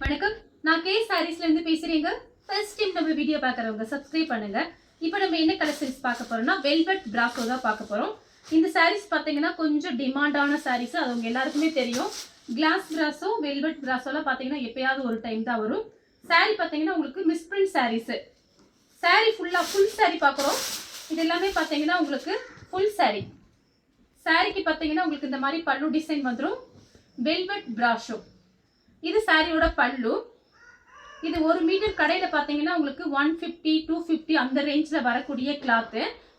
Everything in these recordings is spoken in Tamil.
வணக்கம். நான் கே சாரீஸ்ல இருந்து பேசுறேங்க. ஃபர்ஸ்ட் டைம் நம்ம வீடியோ பார்க்குறவங்க சப்ஸ்கிரைப் பண்ணுங்க. இப்போ நம்ம என்ன கலெக்ஷன்ஸ் பார்க்க போறோம்னா வெல்வெட் பிராசோ தான் பார்க்க போறோம். இந்த சாரீஸ் பார்த்தீங்கன்னா கொஞ்சம் டிமாண்டான சாரீஸ், அது உங்க எல்லாருக்குமே தெரியும். கிளாஸ் பிராசோ, வெல்வெட் பிராசோலாம் பார்த்தீங்கன்னா எப்பயாவது ஒரு டைம் தான் வரும். சாரீ பார்த்தீங்கன்னா உங்களுக்கு மிஸ்பிரிண்ட் சாரீஸ். சாரீ ஃபுல் சாரீ பார்க்குறோம். இது எல்லாமே பார்த்தீங்கன்னா உங்களுக்கு ஃபுல் சாரீ. சாரீக்கு பார்த்தீங்கன்னா உங்களுக்கு இந்த மாதிரி பல்லு டிசைன் வந்துடும். வெல்வெட் பிராசோ இது சாரியோட பல்லு. இது 1 மீட்டர் கடையில பாத்தீங்கன்னா உங்களுக்கு 150 250 அந்த ரேஞ்ச்ல வரக்கூடிய கிளாத்.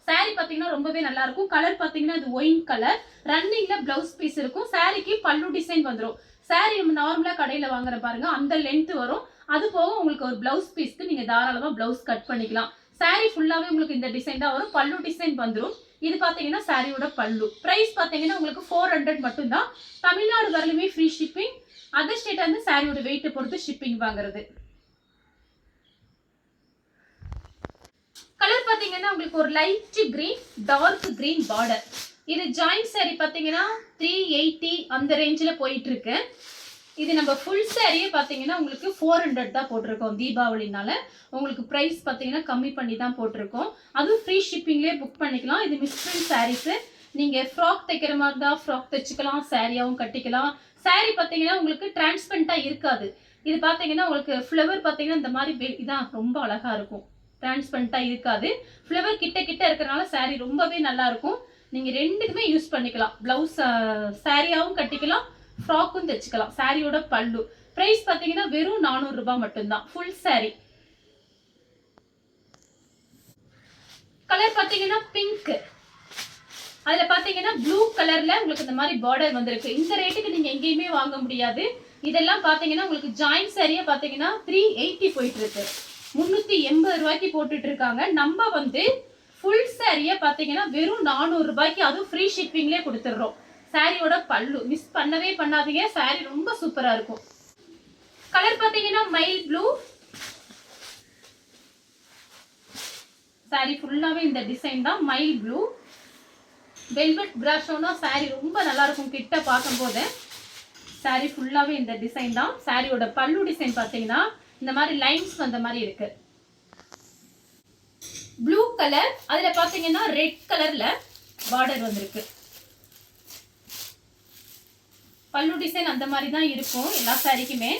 சாரி பாத்தீங்கன்னா ரொம்பவே நல்லா இருக்கும். கலர் பாத்தீங்கன்னா இது ஒயின் கலர். ரன்னிங்ல பிளவுஸ் பீஸ் இருக்கும். சாரிக்கு பல்லு டிசைன் வந்துடும். சாரி நம்ம நார்மலா கடையில வாங்குற பாருங்க அந்த லென்த் வரும். அது போக உங்களுக்கு ஒரு பிளவுஸ் பீஸ்க்கு நீங்க தாராளமா பிளவுஸ் கட் பண்ணிக்கலாம். சாரி ஃபுல்லாவே உங்களுக்கு இந்த டிசைன் தான் வரும். பல்லு டிசைன் வந்துடும். இது பாத்தீங்கன்னா சாரியோட பல்லு. பிரைஸ் பாத்தீங்கன்னா உங்களுக்கு 400 மட்டும் தான். தமிழ்நாடு வரலுமே ஃப்ரீ ஷிப்பிங். அதர் ஸ்டேட் வந்து சாரியோட வெயிட் பொறுத்து ஷிப்பிங் வாங்குறது. கலர் பாத்தீங்கன்னா உங்களுக்கு ஒரு light green dark green border. இது ஜாயிண்ட் சாரி பாத்தீங்கன்னா 380 அந்த ரேஞ்சில் போயிட்டு இருக்கு. இது நம்ம ஃபுல் சாரியே பாத்தீங்கன்னா உங்களுக்கு 400 தான் போட்டிருக்கோம். தீபாவளினால உங்களுக்கு பிரைஸ் பாத்தீங்கன்னா கம்மி பண்ணி தான் போட்டிருக்கோம். அதுவும் ஃப்ரீ ஷிப்பிங்லேயே புக் பண்ணிக்கலாம். இது மிஸ்பிரிண்ட் சாரீஸ். நீங்க ஃப்ராக் தைக்கிற மாதிரி தான் ஃப்ராக் தைச்சிக்கலாம், சாரியாவும் கட்டிக்கலாம். சாரி பாத்தீங்கன்னா உங்களுக்கு டிரான்ஸ்பரண்டா இருக்காது. இது பாத்தீங்கன்னா உங்களுக்கு ஃப்ளவர் பாத்தீங்கன்னா இந்த மாதிரி இதான் ரொம்ப அழகா இருக்கும். டிரான்ஸ்பரண்டா இருக்காது. ஃப்ளவர் கிட்ட கிட்ட இருக்கிறனால சாரி ரொம்பவே நல்லா இருக்கும். நீங்க ரெண்டுக்குமே யூஸ் பண்ணிக்கலாம். பிளவுஸ் சாரியாவும் கட்டிக்கலாம், ஃப்ராக்கும் தைச்சுக்கலாம். சாரியோட பல்லு பிரைஸ் பாத்தீங்கன்னா வெறும் 400 ரூபாய் மட்டும்தான். Full sorry. கலர் பாத்தீங்கன்னா பிங்க். அதுல பாத்தீங்கன்னா ப்ளூ கலர்ல உங்களுக்கு இந்த மாதிரி பார்டர் வந்திருக்கு. இந்த ரேட்டுக்கு நீங்க எங்கேயுமே வாங்க முடியாது. இதெல்லாம் பாத்தீங்கன்னா உங்களுக்கு ஜாயிண்ட் சாரியா பாத்தீங்கன்னா 380 போயிட்டு இருக்கு. 380 ரூபாய்க்கு போட்டுட்டு இருக்காங்க. நம்ம வந்து ஃபுல் சாரியா பாத்தீங்கன்னா வெறும் 400 ரூபாய்க்கு, அதுவும் ஃப்ரீ ஷிப்பிங்லேயே கொடுத்துடுறோம். சாரியோட பல்லு மிஸ் பண்ணவே பண்ணாதீங்க. சாரி ரொம்ப சூப்பரா இருக்கும். கலர் பாத்தீங்கன்னா மைல் ப்ளூ. சாரி ஃபுல்லாவே இந்த டிசைன் தான் மைல் ப்ளூ. வெல்வெட் பிராஷோனா சாரி ரொம்ப நல்லா இருக்கும் கிட்ட பார்க்கும்போது. சாரி ஃபுல்லாவே இந்த டிசைன் தான். சாரியோட பல்லு டிசைன் பார்த்தீங்கன்னா இந்த மாதிரி லைன்ஸ் வந்த மாதிரி இருக்கு. ப்ளூ கலர், அதுல பாத்தீங்கன்னா ரெட் கலர்ல பார்டர் வந்திருக்கு. பல்லு டிசைன் அந்த மாதிரி தான் இருக்கும் எல்லா சாரிக்குமே.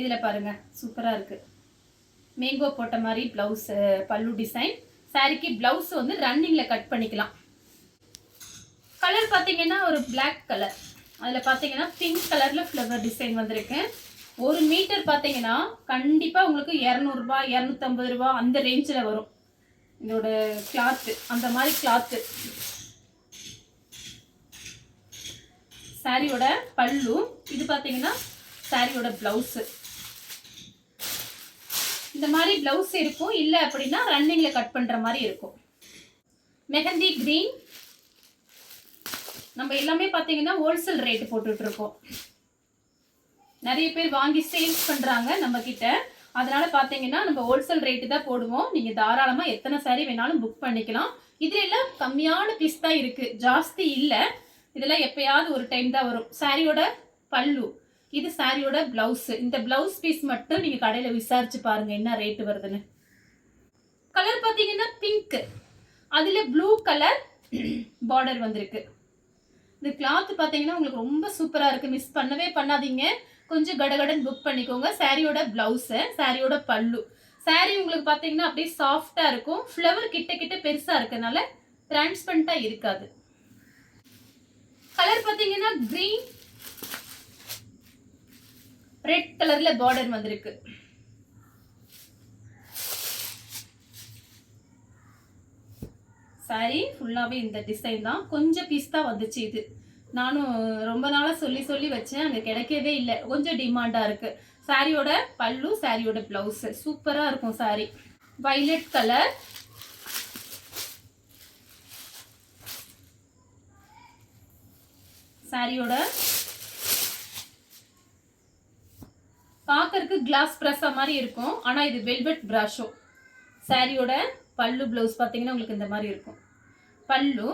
இதுல பாருங்க சூப்பரா இருக்கு. மேங்கோ போட்ட மாதிரி பிளவுஸ் பல்லு டிசைன். சாரிக்கு பிளவுஸ் வந்து ரன்னிங்ல கட் பண்ணிக்கலாம். கலர் பாத்தீங்கன்னா ஒரு பிளாக் கலர். அதுல பாத்தீங்கன்னா பிங்க் கலர்ல ஃப்ளவர் டிசைன் வந்திருக்கு. 1 மீட்டர் பாத்தீங்கன்னா கண்டிப்பா உங்களுக்கு 200 ரூபாய் 250 ரூபாய் அந்த ரேஞ்சில் வரும். இதோட கிளாத் அந்த மாதிரி கிளாத். சாரியோட பல்லு. இது பாத்தீங்கன்னா சாரியோட பிளவுஸ். இந்த மாதிரி பிளவுஸ் இருக்கும். இல்ல அப்படின்னா ரன்னிங்ல கட் பண்ற மாதிரி இருக்கும். மெஹந்தி கிரீன். நம்ம எல்லாமே பாத்தீங்கன்னா ஹோல்சேல் ரேட் போட்டுட்டு இருக்கோம். நிறைய பேர் வாங்கி சேல்ஸ் பண்றாங்க நம்ம கிட்ட. அதனால பாத்தீங்கன்னா நம்ம ஹோல்சேல் ரேட் தான் போடுவோம். நீங்க தாராளமா எத்தனை சாரி வேணாலும் புக் பண்ணிக்கலாம். இதுல எல்லாம் கம்மியான பீஸ் தான் இருக்கு, ஜாஸ்தி இல்ல. இதெல்லாம் எப்பயாவது ஒரு டைம் தான் வரும். சாரியோட பல்லு. இது சாரியோட பிளவுஸ். இந்த பிளவுஸ் பீஸ் மட்டும் நீங்க கடையில விசாரிச்சு பாருங்க என்ன ரேட் வருதுன்னு. கலர் பாத்தீங்கன்னா பிங்க். அதுல ப்ளூ கலர் பார்டர் வந்திருக்கு. இந்த கிளாத் பாத்தீங்கன்னா உங்களுக்கு ரொம்ப சூப்பரா இருக்கு. மிஸ் பண்ணவே பண்ணாதீங்க. கொஞ்சம் கடகடன் புக் பண்ணிக்கோங்க. சாரியோட பிளவுஸ், சாரியோட பல்லு. சாரி உங்களுக்கு பாத்தீங்கன்னா அப்படியே சாஃப்டா இருக்கும். ஃப்ளவர் கிட்ட கிட்ட பெருசா இருக்கனால டிரான்ஸ்பரண்டா இருக்காது. கலர் பாத்தீங்கன்னா கிரீன் ரெட் கலர்ல பார்டர் வந்திருக்கு. சாரி ஃபுல்லாவே இந்த டிசைன் தான். கொஞ்சம் பீஸ் தான் வந்துச்சு. இது நானும் ரொம்ப நாளா சொல்லி சொல்லி வச்சேன், அங்க கிடைக்கவே இல்லை. கொஞ்சம் டிமாண்டா இருக்கு. சாரியோட பல்லு, சாரியோட பிளவுஸ் சூப்பரா இருக்கும். Sorry violet colour. சாரியோட பார்க்கறதுக்கு கிளாஸ் பிரஸா மாதிரி இருக்கும். ஆனா இது வெல்வெட் பிராஷோ. சாரியோட பல்லு பிளவுஸ் பாத்தீங்கன்னா உங்களுக்கு இந்த மாதிரி இருக்கும். பல்லு.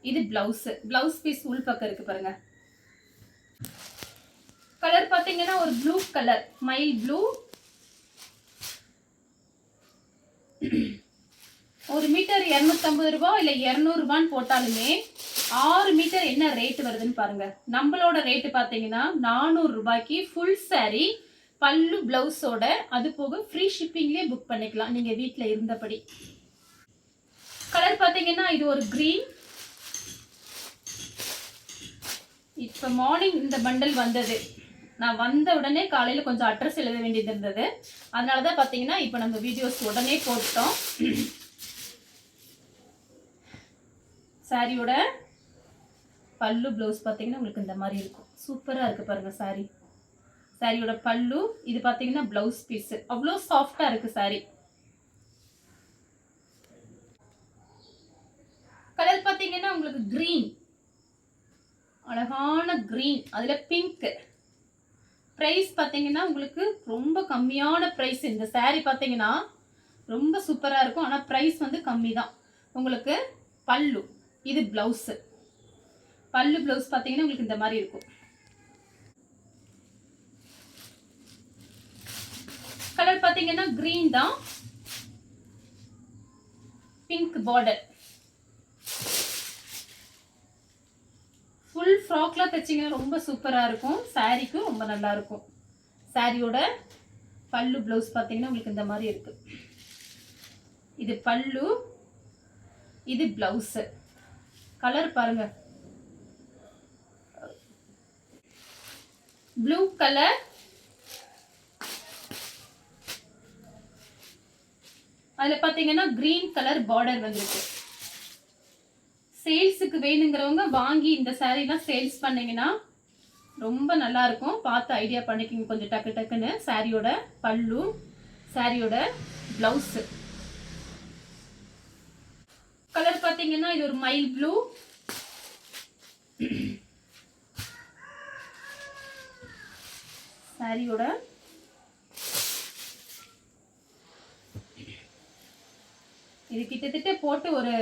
இது பிளவுஸ். பிளவுஸ் பீஸ் உள் பக்கம் இருக்கு பாருங்க. கலர் பாத்தீங்கன்னா ஒரு ப்ளூ கலர், மைல் ப்ளூ. ஒரு மீட்டர் 250 ரூபாய் இல்ல 200 ரூபான்னு போட்டாலுமே 6 மீட்டர் என்ன ரேட் வருதுன்னு பாருங்க. நம்மளோட ரேட் பாத்தீங்கன்னா 400 ரூபாய்க்கு ஃபுல் saree பல்லு பிளவுஸோட, அது போக ஃப்ரீ ஷிப்பிங்லயே புக் பண்ணிக்கலாம் நீங்க வீட்ல இருந்தபடி. கலர் பாத்தீங்கன்னா இது ஒரு கிரீன். இப்ப மார்னிங் இந்த பண்டல் வந்தது, நான் வந்த உடனே காலையில கொஞ்சம் அட்ரஸ் எழுத வேண்டியது இருந்தது, அதனாலதான் பாத்தீங்கன்னா இப்ப நம்ம வீடியோஸ் உடனே போட்டோம். சாரியோட பல்லு பிளவுஸ் பாத்தீங்கன்னா உங்களுக்கு இந்த மாதிரி இருக்கும். சூப்பரா இருக்கு பாருங்க சாரி. சாரியோட பல்லு இது பாத்தீங்கன்னா பிளவுஸ் பீஸ், அவ்வளோ சாஃப்டா இருக்கு சாரி. கலர் பாத்தீங்கன்னா உங்களுக்கு கிரீன், அழகான கிரீன், அதுல பிங்க். பிரைஸ் பாத்தீங்கன்னா உங்களுக்கு ரொம்ப கம்மியான பிரைஸ். இந்த saree பாத்தீங்கன்னா ரொம்ப சூப்பரா இருக்கும், ஆனா பிரைஸ் வந்து கம்மி தான். உங்களுக்கு பல்லு, இது பிளவுஸ். பல்லு பிளவுஸ் பாத்தீங்கன்னா உங்களுக்கு இந்த மாதிரி இருக்கும். கலர் பாத்தீங்கன்னா கிரீன் தான், பிங்க் பார்டர். ஃபுல் ஃப்ராக்லாம் தைச்சிங்கன்னா ரொம்ப சூப்பராக இருக்கும், சாரீக்கும் ரொம்ப நல்லா இருக்கும். சாரியோட பல்லு ப்ளவுஸ் பார்த்தீங்கன்னா உங்களுக்கு இந்த மாதிரி இருக்கு. இது பல்லு, இது ப்ளவுஸு. கலர் பாருங்க, ப்ளூ கலர், அதில் பார்த்தீங்கன்னா கிரீன் கலர் பார்டர் வந்துருக்கு. சேல்ஸுக்கு வேணுங்கிறவங்க வாங்கி இந்த சாரீலாம் சேல்ஸ் பண்ணீங்கன்னா ரொம்ப நல்லா இருக்கும். பார்த்து ஐடியா பண்ணிக்கிங்க கொஞ்சம் டக்கு டக்குன்னு. சாரியோட பல்லு, சாரியோட பிளவுஸ். கலர் பார்த்தீங்கன்னா இது ஒரு மைல் ப்ளூ. சாரியோட இது கிட்டத்தட்ட போட்டு ஒரு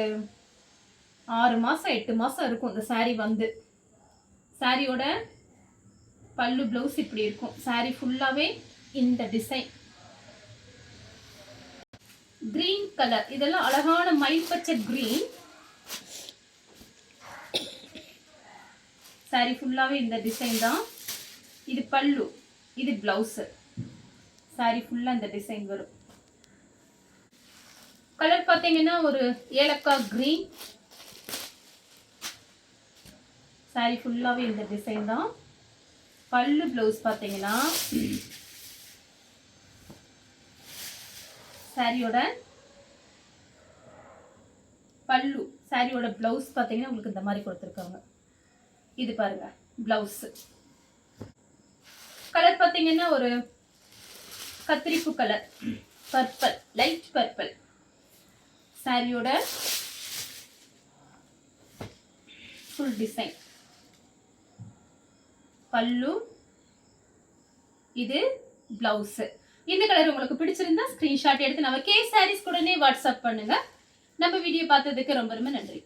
6 மாசம் 8 மாசம் இருக்கும் இந்த saree வந்து. சாரியோட பல்லு பிளவுஸ் இப்படி இருக்கும். saree ஃபுல்லாவே இந்த டிசைன். கிரீன் கலர், இதெல்லாம் அழகான மயில் பச்சை கிரீன். saree ஃபுல்லாவே இந்த டிசைன் தான். இது பல்லு, இது பிளவுஸ். saree ஃபுல்லா இந்த டிசைன் வரும். கலர் பாத்தீங்கன்னா ஒரு ஏலக்காய் கிரீன். சாரி ஃபுல்லாவே இந்த டிசைன் தான். பல்லு பிளவுஸ் பாத்தீங்கன்னா சாரியோட பல்லு, சாரியோட பிளவுஸ் பாத்தீங்கன்னா உங்களுக்கு இந்த மாதிரி கொடுத்துருக்காங்க. இது பாருங்க பிளவுஸ். கலர் பாத்தீங்கன்னா ஒரு கத்திரிப்பு கலர், பர்பிள், லைட் பர்பிள். சாரியோட ஃபுல் டிசைன், பல்லு, இது பிளவுஸ். இந்த கலர் உங்களுக்கு பிடிச்சிருந்தா ஸ்கிரீன்ஷாட் எடுத்து நம்ம கே சாரீஸ் உடனே வாட்ஸ்அப் பண்ணுங்க. நம்ம வீடியோ பார்த்ததுக்கு ரொம்ப ரொம்ப நன்றி.